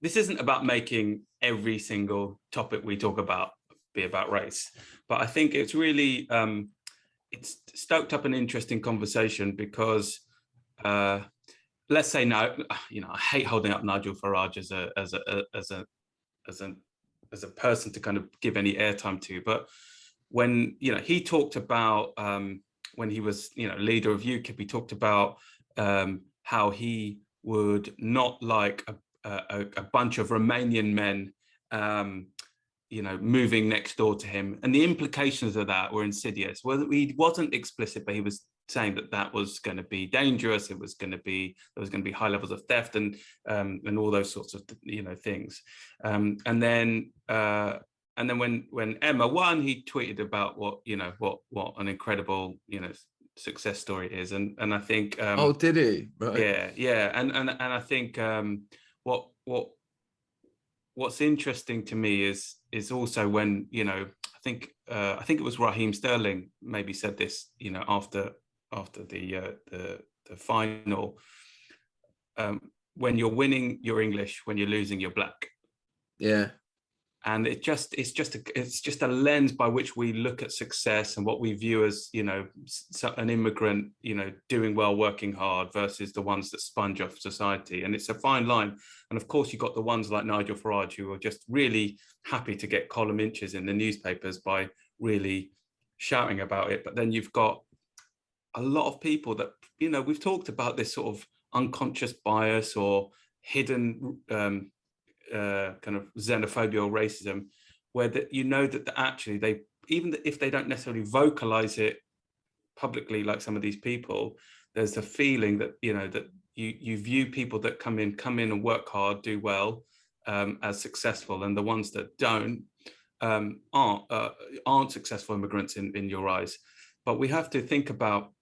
this isn't about making every single topic we talk about be about race, but I think it's really it's stoked up an interesting conversation because let's say now, I hate holding up Nigel Farage as a person to kind of give any airtime to, but when he talked about when he was leader of UKIP, he talked about how he would not like a bunch of Romanian men moving next door to him, and the implications of that were insidious. Well, he wasn't explicit, but he was saying that was going to be dangerous. There was going to be high levels of theft and all those sorts of things. And then when Emma won, he tweeted about what an incredible success story it is, and I think oh, did he? Right. Yeah, and I think what's interesting to me is also when I think it was Raheem Sterling maybe said this after the final, when you're winning you're English, when you're losing you're black. Yeah. And it's just a lens by which we look at success and what we view as an immigrant doing well, working hard, versus the ones that sponge off society. And it's a fine line. And of course you've got the ones like Nigel Farage who are just really happy to get column inches in the newspapers by really shouting about it. But then you've got a lot of people that we've talked about this sort of unconscious bias or hidden kind of xenophobia or racism, where that actually they, even if they don't necessarily vocalize it publicly like some of these people, there's a feeling that that you view people that come in and work hard, do well, as successful, and the ones that don't aren't successful immigrants in your eyes. But we have to think about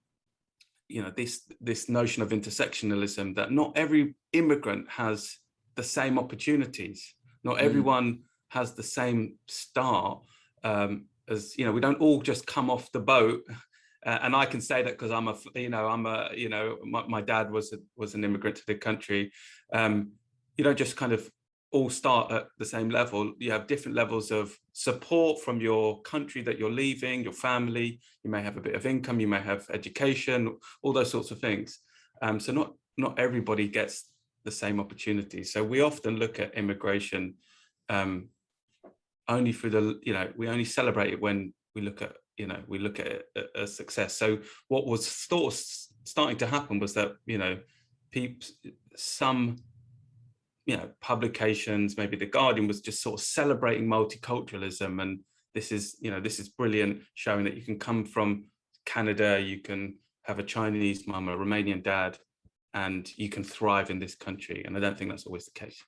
this notion of intersectionalism, that not every immigrant has the same opportunities. Not everyone has the same start. As we don't all just come off the boat. And I can say that because my dad was an immigrant to the country. You don't just kind of all start at the same level. You have different levels of support from your country that you're leaving, your family. You may have a bit of income, you may have education, all those sorts of things. So not everybody gets the same opportunities. So we often look at immigration only through we only celebrate it when we look at it as success. So what was starting to happen was that some publications, maybe The Guardian, was just sort of celebrating multiculturalism, and this is brilliant, showing that you can come from Canada, you can have a Chinese mum, a Romanian dad, and you can thrive in this country. And I don't think that's always the case.